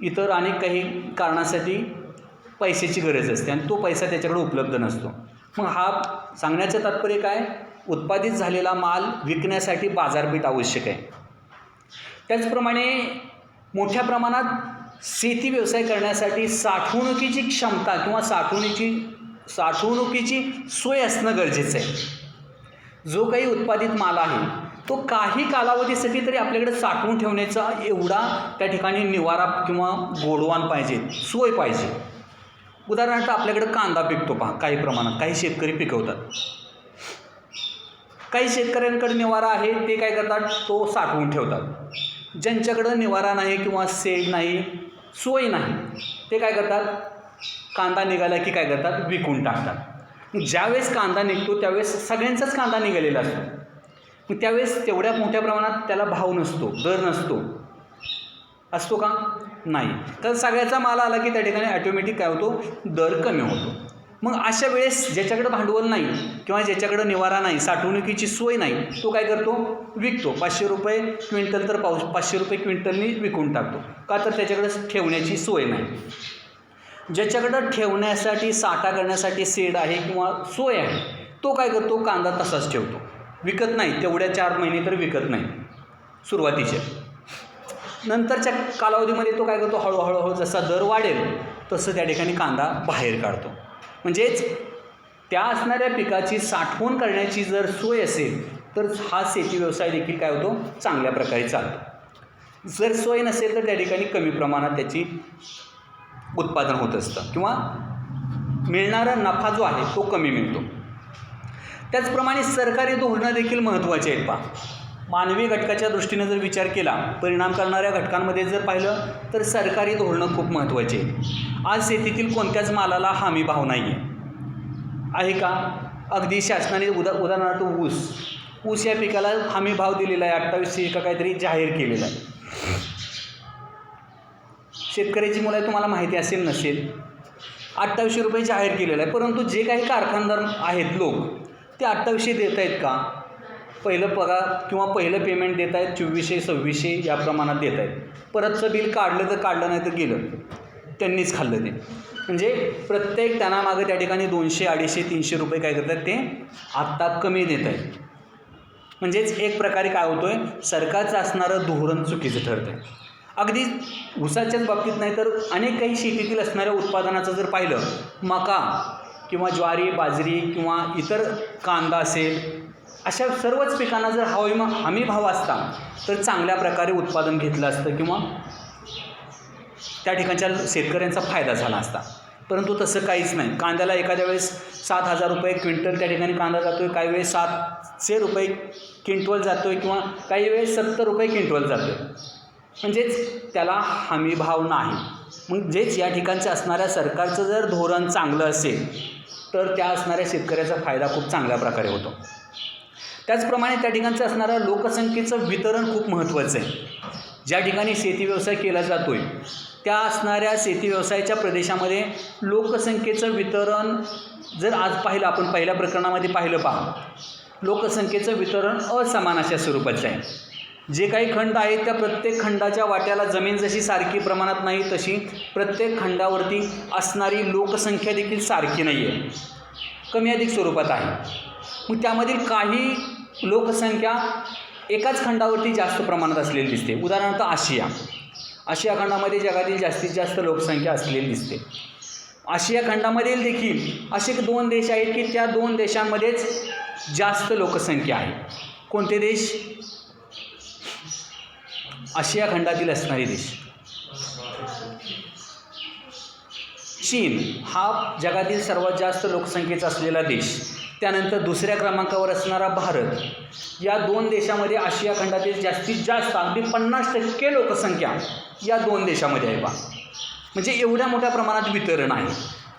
इतर अनेक काही कारणासाठी पैशाची गरज असते आणि तो पैसा त्याच्याकडे उपलब्ध नसतो. मग हा सांगण्याचं तात्पर्य काय? उत्पादित झालेला माल विकण्यासाठी बाजारपेठ आवश्यक आहे. त्याचप्रमाणे मोठ्या प्रमाणात शेती व्यवसाय करण्यासाठी साठवणुकीची क्षमता किंवा साठवणुकीची सोय असणं गरजेचं आहे. जो काही उत्पादित माल आहे तो काही कालावधीसाठी तरी आपल्याकडे साठवून ठेवण्याचा एवढा त्या ठिकाणी निवारा किंवा गोडवान पाहिजे, सोय पाहिजे. उदाहरणार्थ आपल्याकडे कांदा पिकतो पहा, काही प्रमाणात काही शेतकरी पिकवतात. काही शेतकऱ्यांकडे निवारा आहे ते काय करतात, तो साठवून ठेवतात. ज्यांच्याकडं निवारा नाही किंवा सेड नाही, सोय नाही, ते काय करतात, कांदा निघाला की काय करतात, विकून टाकतात. ज्यावेळेस कांदा निघतो त्यावेळेस सगळ्यांचाच कांदा निघालेला असतो. मग त्यावेळेस तेवढ्या मोठ्या प्रमाणात त्याला भाव नसतो, दर नसतो. असतो का? नाही. तर सगळ्याचा माल आला की त्या ठिकाणी ॲटोमॅटिक काय होतो, दर कमी होतो. मग अशा वेळेस ज्याच्याकडे भांडवल नाही किंवा ज्याच्याकडे निवारा नाही, साठवणुकीची सोय नाही, तो काय करतो, विकतो. 500 रुपये क्विंटल तर 500 रुपये क्विंटलनी विकून टाकतो. का तर त्याच्याकडे ठेवण्याची सोय नाही. ज्याच्याकडं ठेवण्यासाठी, साठा करण्यासाठी सेड आहे किंवा सोय आहे, तो काय करतो, कांदा तसाच ठेवतो, विकत नाही. तेवढ्या 4 महिने तर विकत नाही सुरुवातीचे. नंतरच्या कालावधीमध्ये तो काय करतो, हळूहळू जसा दर वाढेल तसं त्या ठिकाणी कांदा बाहेर काढतो. म्हणजेच त्या असणाऱ्या पिकाची साठवण करण्याची जर सोय असेल तर हा शेती व्यवसाय देखील काय होतो, चांगल्या प्रकारे चालतो. जर सोय नसेल तर त्या ठिकाणी कमी प्रमाणात त्याची उत्पादन होत असतं किंवा मिळणारा नफा जो आहे तो कमी मिळतो. त्याचप्रमाणे सरकारी धोरणं देखील महत्त्वाची आहेत. पहा, मानवी घटकाच्या दृष्टीने जर विचार केला, परिणाम करणाऱ्या घटकांमध्ये जर पाहिलं तर सरकारी धोरणं खूप महत्त्वाची आहेत. आज शेतीतील कोणत्याच मालाला हमी भाव नाही आहे का? अगदी शासनाने उदाहरणार्थ ऊस या पिकाला हमी भाव दिलेला आहे, 2800 का काहीतरी जाहीर केलेला आहे. शेतकऱ्याची मुलं तुम्हाला माहिती असेल नसेल, 2800 रुपये जाहीर केलेला आहे. परंतु जे काही कारखानदार आहेत लोक, ते 2800 देत आहेत का? पहिलं पगार किंवा पहिलं पेमेंट देत आहेत 2400-2600 या प्रमाणात देत आहेत. परतचं बिल काढलं तर काढलं, नाही तर गेलं, त्यांनीच खाल्लं ते. म्हणजे प्रत्येक टनामागं त्या ठिकाणी 200, 250, 300 रुपये काय करतात, ते आत्ता कमी देत आहेत. म्हणजेच एक प्रकारे काय होतोय, सरकारचं असणारं धोरण चुकीचं ठरतं आहे. अगदी ऊसाच्याच बाबतीत नाही तर अनेक काही शेतीतील असणाऱ्या उत्पादनाचं जर पाहिलं, मका किंवा ज्वारी, बाजरी किंवा इतर कांदा असेल, अशा सर्वच पिकांना जर हमी भाव असता तर चांगल्या प्रकारे उत्पादन घेतलं असतं किंवा त्या ठिकाणच्या शेतकऱ्यांचा फायदा झाला असता. परंतु तसं काहीच नाही. कांद्याला एखाद्या वेळेस 7,000 रुपये क्विंटल त्या ठिकाणी कांदा जातो आहे, काही वेळेस 700 रुपये क्विंटल जातो आहे किंवा काही वेळेस 70 रुपये क्विंटल जातो आहे. म्हणजेच त्याला हमी भाव नाही. म्हणजेच या ठिकाणचं असणाऱ्या सरकारचं जर धोरण चांगलं असेल तर त्या असणाऱ्या शेतकऱ्याचा फायदा खूप चांगल्या प्रकारे होतो. त्याचप्रमाणे त्या ठिकाणचं असणारं लोकसंख्येचं वितरण खूप महत्त्वाचं आहे. ज्या ठिकाणी शेती व्यवसाय केला जातो आहे त्या असणाऱ्या शेती व्यवसायाच्या प्रदेशामध्ये लोकसंख्येचं वितरण जर आज पाहिलं, आपण पहिल्या प्रकरणामध्ये पाहिलं पहा, लोकसंख्येचं वितरण असमान अशा स्वरूपाचं आहे. जे काही खंड आहेत त्या प्रत्येक खंडाच्या वाट्याला जमीन जशी सारखी प्रमाणात नाही, तशी प्रत्येक खंडावरती असणारी लोकसंख्या देखील सारखी नाही आहे, कमी अधिक स्वरूपात आहे. मग त्यामधील काही लोकसंख्या एकाच खंडावरती जास्त प्रमाणात असलेली दिसते. उदाहरणार्थ आशिया खंडामध्ये जगातील जास्तीत जास्त लोकसंख्या असलेली दिसते. आशिया खंडामधील देखील असे 2 देश आहेत की त्या 2 देशांमध्येच जास्त लोकसंख्या आहे. कोणते देश? आशिया खंडातील असणारे देश. चीन हा जगातील सर्वात जास्त लोकसंख्येचा असलेला देश. त्यानंतर दुसऱ्या क्रमांकावर असणारा भारत. या 2 देशामध्ये आशिया खंडातील जास्तीत जास्त अगदी 50% लोकसंख्या या 2 देशामध्ये आहे. म्हणजे एवढ्या मोठ्या प्रमाणात वितरण आहे.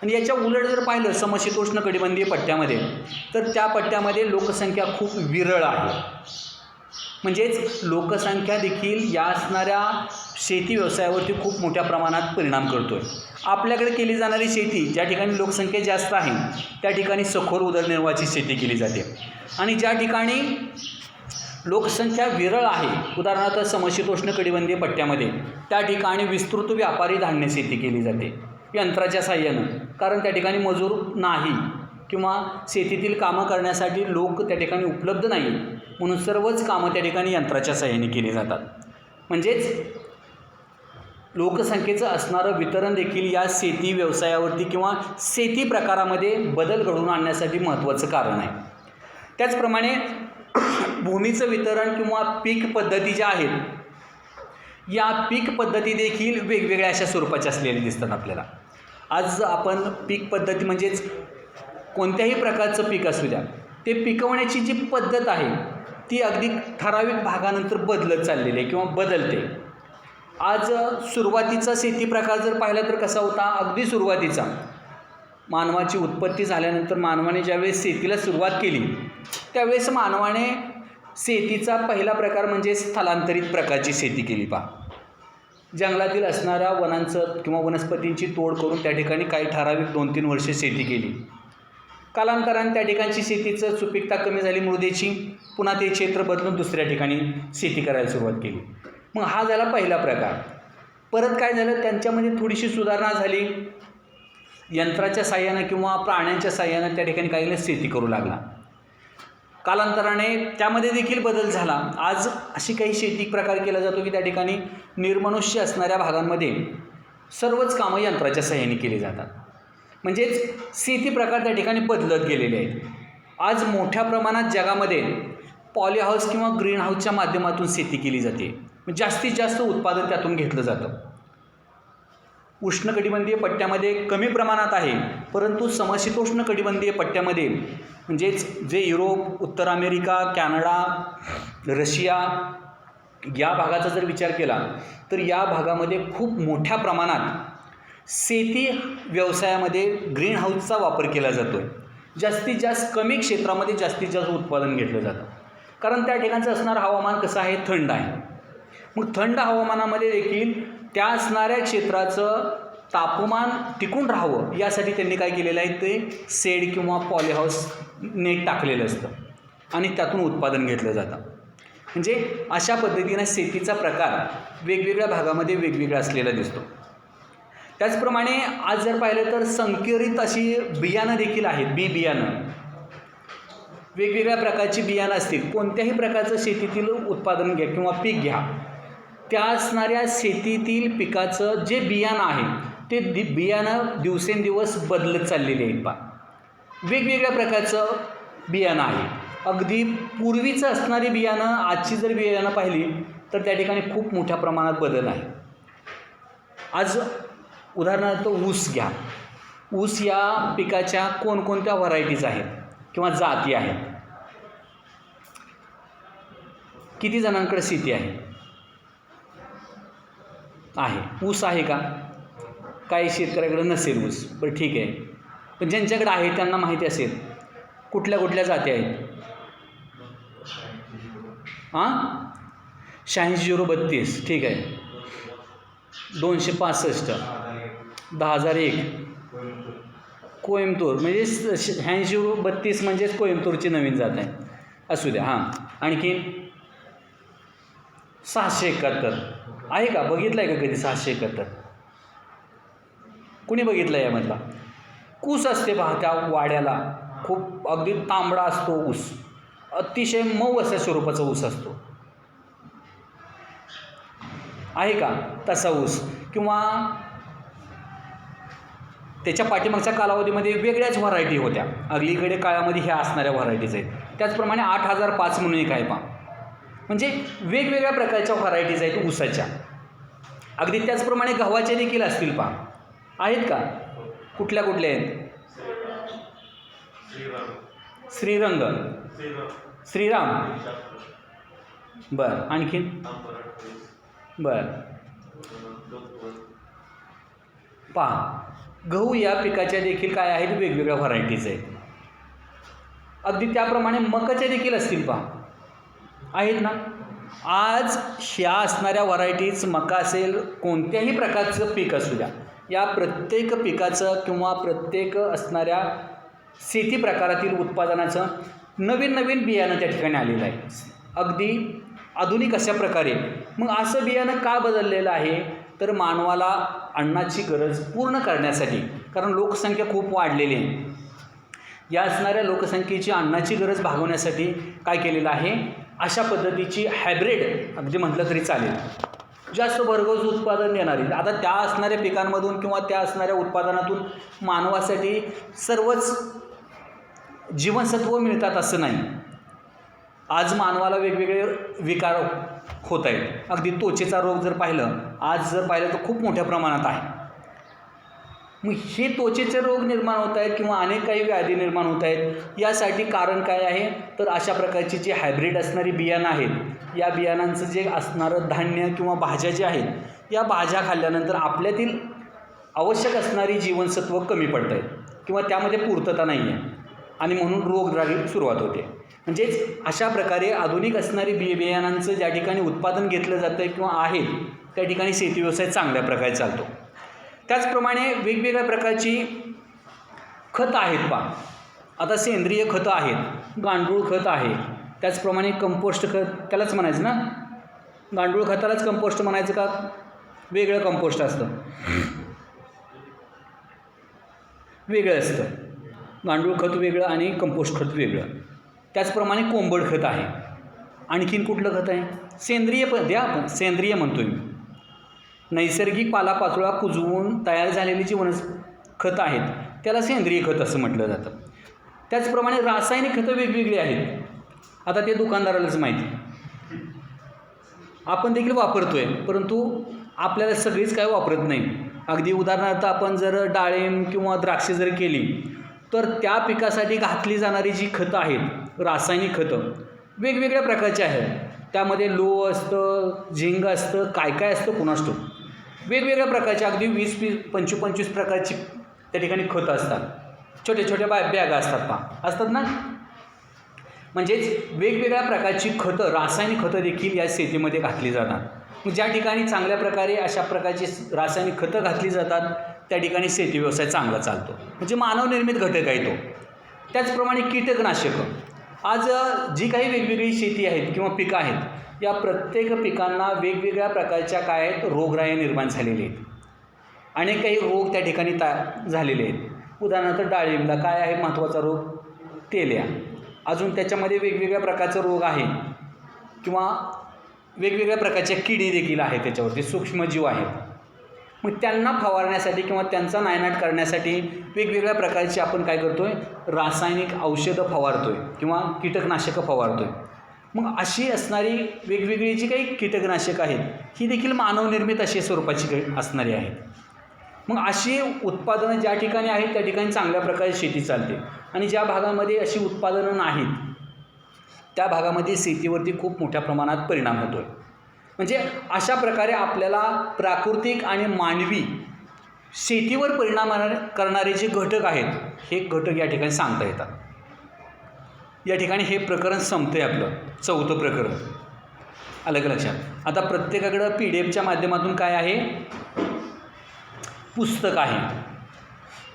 आणि याच्या उलट जर पाहिलं समशीतोष्ण कटिबंधीय पट्ट्यामध्ये, तर त्या पट्ट्यामध्ये लोकसंख्या खूप विरळ आहे. म्हणजेच लोकसंख्या देखील या असणाऱ्या शेती व्यवसायावरती खूप मोठ्या प्रमाणात परिणाम करतो आहे. आपल्याकडे केली जाणारी शेती ज्या ठिकाणी लोकसंख्या जास्त आहे त्या ठिकाणी सखोल उदरनिर्वाहाची शेती केली जाते. आणि ज्या ठिकाणी लोकसंख्या विरळ आहे, उदाहरणार्थ समशीतोष्ण कटिबंधीय पट्ट्यामध्ये, त्या ठिकाणी विस्तृत व्यापारी धान्य शेती केली जाते यंत्राच्या साहाय्यानं. कारण त्या ठिकाणी मजूर नाही किंवा शेतीतील कामं करण्यासाठी लोक त्या ठिकाणी उपलब्ध नाही, म्हणून सर्वच कामं त्या ठिकाणी यंत्राच्या साहाय्याने केली जातात. म्हणजेच लोकसंख्येचं असणारं वितरण देखील या शेती व्यवसायावरती किंवा शेती प्रकारामध्ये बदल घडवून आणण्यासाठी महत्त्वाचं कारण आहे. त्याचप्रमाणे भूमीचं वितरण किंवा पीक पद्धती ज्या आहेत, या पीक पद्धती देखील वेगवेगळ्या अशा स्वरूपाच्या असलेल्या दिसतात आपल्याला. आज आपण पीक पद्धती म्हणजेच कोणत्याही प्रकारचं पीक असू द्या, ते पिकवण्याची जी पद्धत आहे ती अगदी ठराविक भागानंतर बदलत चाललेली आहे किंवा बदलते. आज सुरुवातीचा शेती प्रकार जर पाहिला तर कसा होता, अगदी सुरुवातीचा मानवाची उत्पत्ती झाल्यानंतर मानवाने ज्यावेळेस शेतीला सुरुवात केली त्यावेळेस मानवाने शेतीचा पहिला प्रकार म्हणजे स्थलांतरित प्रकारची शेती केली. जंगलातील असणाऱ्या वनांचं किंवा वनस्पतींची तोड करून त्या ठिकाणी काही ठराविक 2-3 वर्षे शेती केली. कालांतराने त्या ठिकाणची शेतीचं सुपीकता कमी झाली मृदेची, पुन्हा ते क्षेत्र बदलून दुसऱ्या ठिकाणी शेती करायला सुरुवात केली. मग हा झाला पहिला प्रकार. परत काय झालं, त्यांच्यामध्ये थोडीशी सुधारणा झाली, यंत्राच्या साहाय्यानं किंवा प्राण्यांच्या साहाय्यानं त्या ठिकाणी काही शेती करू लागला. कालांतराने त्यामध्ये देखील बदल झाला. आज अशी काही शेती प्रकार केला जातो की त्या ठिकाणी निर्मनुष्य असणाऱ्या भागांमध्ये सर्वच कामं यंत्राच्या साहाय्याने केली जातात. म्हणजेच शेती प्रकार त्या ठिकाणी बदलत गेलेले आहेत. आज मोठ्या प्रमाणात जगामध्ये पॉलीहाऊस किंवा ग्रीन हाऊसच्या माध्यमातून शेती केली जाते. जास्तीत जास्त उत्पादन त्यातून घेतलं जातं. उष्णकटिबंधीय पट्ट्यामध्ये कमी प्रमाणात आहे, परंतु समशीतोष्ण कटिबंधीय पट्ट्यामध्ये म्हणजेच जे युरोप, उत्तर अमेरिका, कॅनडा, रशिया या भागाचा जर विचार केला तर या भागामध्ये खूप मोठ्या प्रमाणात शेती व्यवसायामध्ये ग्रीन हाऊसचा वापर केला जातो आहे. जास्तीत जास्त कमी क्षेत्रामध्ये जास्तीत जास्त उत्पादन घेतलं जातं, कारण त्या ठिकाणचं असणारं हवामान कसं आहे, थंड आहे. मग थंड हवामानामध्ये देखील त्या असणाऱ्या क्षेत्राचं तापमान टिकून राहावं यासाठी त्यांनी काय केलेलं आहे, ते शेड किंवा पॉलीहाऊस नेट टाकलेलं असतं आणि त्यातून उत्पादन घेतलं जातं. म्हणजे अशा पद्धतीनं शेतीचा प्रकार वेगवेगळ्या भागामध्ये वेगवेगळा असलेला दिसतो. त्याचप्रमाणे आज जर पाहिलं तर संकरित अशी बियाणं देखील आहेत. बियाणं वेगवेगळ्या प्रकारची बियाणं असतील. कोणत्याही प्रकारचं शेतीतील उत्पादन घ्या किंवा पीक घ्या, त्या असणाऱ्या शेतीतील पिकाचं जे बियाणं आहे ते बियाणं दिवसेंदिवस बदलत चाललेले आहेत. वेगवेगळ्या प्रकारचं बियाणं आहे. अगदी पूर्वीचं असणारी बियाणं आजची जर बियाणं पाहिली तर त्या ठिकाणी खूप मोठ्या प्रमाणात बदल आहे. आज उदाहरणार्थ ऊस घ्या. ऊस या पिकाच्या कोणकोणत्या व्हरायटीज आहेत किंवा जाती आहेत. किती जणांकडे शेती आहे? ऊस आहे का? काही शेतकऱ्याकडे नसेल ऊस, बरं ठीक आहे, पण ज्यांच्याकडे आहे त्यांना माहिती असेल कुठल्या कुठल्या जाती आहेत. 86-032 ठीक आहे, 265, 1001 कोइंबतूर, म्हणजे 86-032 म्हणजेच कोइंबतूरची नवीन जात आहे. असू द्या. आणखी 671 आहे का? बघितलं आहे का कधी 671? कुणी बघितलं आहे यामधला? ऊस असते त्या वाड्याला, खूप अगदी तांबडा असतो ऊस, अतिशय मऊ अशा स्वरूपाचा ऊस असतो. आहे का तसा ऊस? किंवा त्याच्या पाठीमागच्या कालावधीमध्ये वेगळ्याच व्हरायटी होत्या. अलीकडे काळामध्ये ह्या असणाऱ्या व्हरायटीज आहेत. त्याचप्रमाणे 8005 म्हणून एक आहे. म्हणजे वेगवेगळ्या प्रकारच्या व्हरायटीज आहेत ऊसाच्या. अगदी त्याचप्रमाणे गव्हाच्या देखील असतील. आहेत का? कुठल्या कुठल्या आहेत? श्रीरंग, श्रीराम, बरं. आणखीन बरं. गहू या पिकाच्या देखील काय आहेत, वेगवेगळ्या व्हरायटीज आहेत. अगदी त्याप्रमाणे मकाच्या देखील असतील. आहेत ना. आज ह्या असणाऱ्या व्हरायटीज, मका असेल, कोणत्याही प्रकारचं पीक असू द्या, या प्रत्येक पिकाचं किंवा प्रत्येक असणाऱ्या शेती प्रकारातील उत्पादनाचं नवीन नवीन बियाणं त्या ठिकाणी आलेलं आहे. अगदी आधुनिक अशा प्रकारे. मग असं बियाणं का बदललेलं आहे तर मानवाला अन्नाची गरज पूर्ण करण्यासाठी, कारण लोकसंख्या खूप वाढलेली आहे. या असणाऱ्या लोकसंख्येची अन्नाची गरज भागवण्यासाठी काय केलेलं आहे, अशा पद्धतीची हायब्रिड अगदी म्हटलं तरी चालेल, जास्त भरघोस उत्पादन देणारी, आता त्या असणाऱ्या पिकांमधून किंवा त्या असणाऱ्या उत्पादनातून मानवासाठी सर्वच जीवनसत्व मिळतात असं नाही. आज मानवाला वेगवेगळे विकार होत आहेत. अगदी त्वचेचा रोग जर पाहिलं, आज जर पाहिलं तर खूप मोठ्या प्रमाणात आहे. मग हे त्वचेचे रोग निर्माण होत आहेत किंवा अनेक काही व्याधी निर्माण होत आहेत, यासाठी कारण काय आहे, तर अशा प्रकारची जी हायब्रिड असणारी बियाणं आहेत, या बियाणांचं जे असणारं धान्य किंवा भाज्या ज्या आहेत, या भाज्या खाल्ल्यानंतर आपल्यातील आवश्यक असणारी जीवनसत्व कमी पडत आहेत किंवा त्यामध्ये पूर्तता नाही आहे आणि म्हणून रोगराई सुरुवात होते. म्हणजेच अशा प्रकारे आधुनिक असणारी बियाणांचं ज्या ठिकाणी उत्पादन घेतलं जातं किंवा आहे त्या ठिकाणी शेती व्यवसाय चांगल्या प्रकारे चालतो. त्याचप्रमाणे वेगवेगळ्या प्रकारची खतं आहेत पहा. आता सेंद्रिय खतं आहेत, गांडूळ खत आहे, त्याचप्रमाणे कंपोस्ट खत, त्यालाच म्हणायचं ना, गांडूळ खतालाच कंपोस्ट म्हणायचं का वेगळं कंपोस्ट असतं? वेगळं असतं. गांडूळ खत वेगळं आणि कंपोस्ट खत वेगळं. त्याचप्रमाणे कोंबड खत आहे. आणखीन कुठलं खत आहे? सेंद्रिय द्या, आपण सेंद्रिय म्हणतोय मी. नैसर्गिक पालापाचोळा कुजवून तयार झालेली जी खतं आहेत त्याला सेंद्रिय खत असं म्हटलं जातं. त्याचप्रमाणे रासायनिक खतं वेगवेगळी आहेत. आता ते दुकानदारालाच माहिती, आपण देखील वापरतो आहे, परंतु आपल्याला सगळीच काय वापरत नाही. अगदी उदाहरणार्थ आपण जर डाळिंब किंवा द्राक्षे जर केली तर त्या पिकासाठी घातली जाणारी जी खतं आहेत, रासायनिक खतं वेगवेगळ्या प्रकारची आहेत. त्यामध्ये लो असतं, झिंक असतं, काय काय असतं कुणास ठाऊक. वेगवेगळ्या प्रकारची अगदी 20-25 प्रकारची त्या ठिकाणी खतं असतात. छोटे छोटे बॅगा असतात पहा, असतात ना. म्हणजेच वेगवेगळ्या प्रकारची खतं, रासायनिक खतं देखील या शेतीमध्ये घातली जातात. मग ज्या ठिकाणी चांगल्या प्रकारे अशा प्रकारची रासायनिक खतं घातली जातात त्या ठिकाणी शेती व्यवसाय चांगला चालतो. म्हणजे मानवनिर्मित घटक आहे तो. त्याचप्रमाणे कीटकनाशकं, आज जी काही वेगवेगळी शेती आहेत किंवा पिकं आहेत, या प्रत्येक पिकांना वेगवेगळ्या प्रकारच्या काय आहेत, रोगराई निर्माण झालेली आहेत. अनेक काही रोग त्या ठिकाणी झालेले आहेत. उदाहरणार्थ डाळिंबला काय आहे महत्त्वाचा रोग? तेल्या. अजून त्याच्यामध्ये वेगवेगळ्या प्रकारचा रोग आहे किंवा वेगवेगळ्या प्रकारच्या किडी देखील आहेत, त्याच्यावरती सूक्ष्मजीव आहेत. मग त्यांना फवारण्यासाठी किंवा त्यांचा नायनाट करण्यासाठी वेगवेगळ्या प्रकारची आपण काय करतो आहे, रासायनिक औषधं फवारतो आहे किंवा कीटकनाशकं फवारतो आहे. मग अशी असणारी वेगवेगळी जी काही कीटकनाशकं आहेत ही देखील मानवनिर्मित अशी स्वरूपाची असणारी आहेत. मग अशी उत्पादनं ज्या ठिकाणी आहेत त्या ठिकाणी चांगल्या प्रकारे शेती चालते आणि ज्या भागामध्ये अशी उत्पादनं नाहीत त्या भागामध्ये शेतीवरती खूप मोठ्या प्रमाणात परिणाम होतो आहे. म्हणजे अशा प्रकारे आपल्याला प्राकृतिक आणि मानवी शेतीवर परिणाम करणारे जे घटक आहेत हे घटक या ठिकाणी सांगता येतात. या ठिकाणी हे प्रकरण संपतं आहे आपलं 4थं प्रकरण. आलं का लक्षात? आता प्रत्येकाकडं PDF माध्यमातून काय आहे, पुस्तक आहे.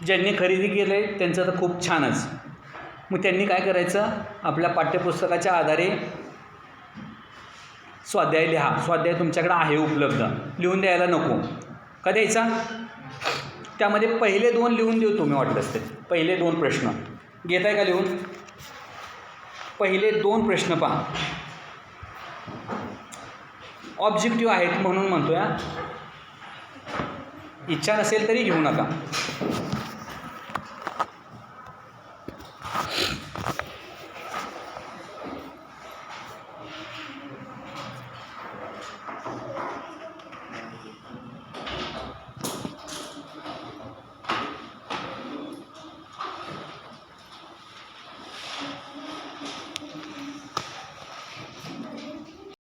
ज्यांनी खरेदी केलं आहे त्यांचं तर खूप छानच. मग त्यांनी काय करायचं, आपल्या पाठ्यपुस्तकाच्या आधारे स्वाध्याय लिहा. स्वाध्याय तुमच्याकडे आहे उपलब्ध, लिहून द्यायला नको का द्यायचा? त्यामध्ये पहिले 2 लिहून देऊ तुम्ही वाटलंच ते. पहिले 2 प्रश्न घेत आहे का लिहून? पहिले 2 प्रश्न पहा. ऑब्जेक्टिव्ह आहेत म्हणून म्हणतो या, इच्छा नसेल तरी घेऊ नका.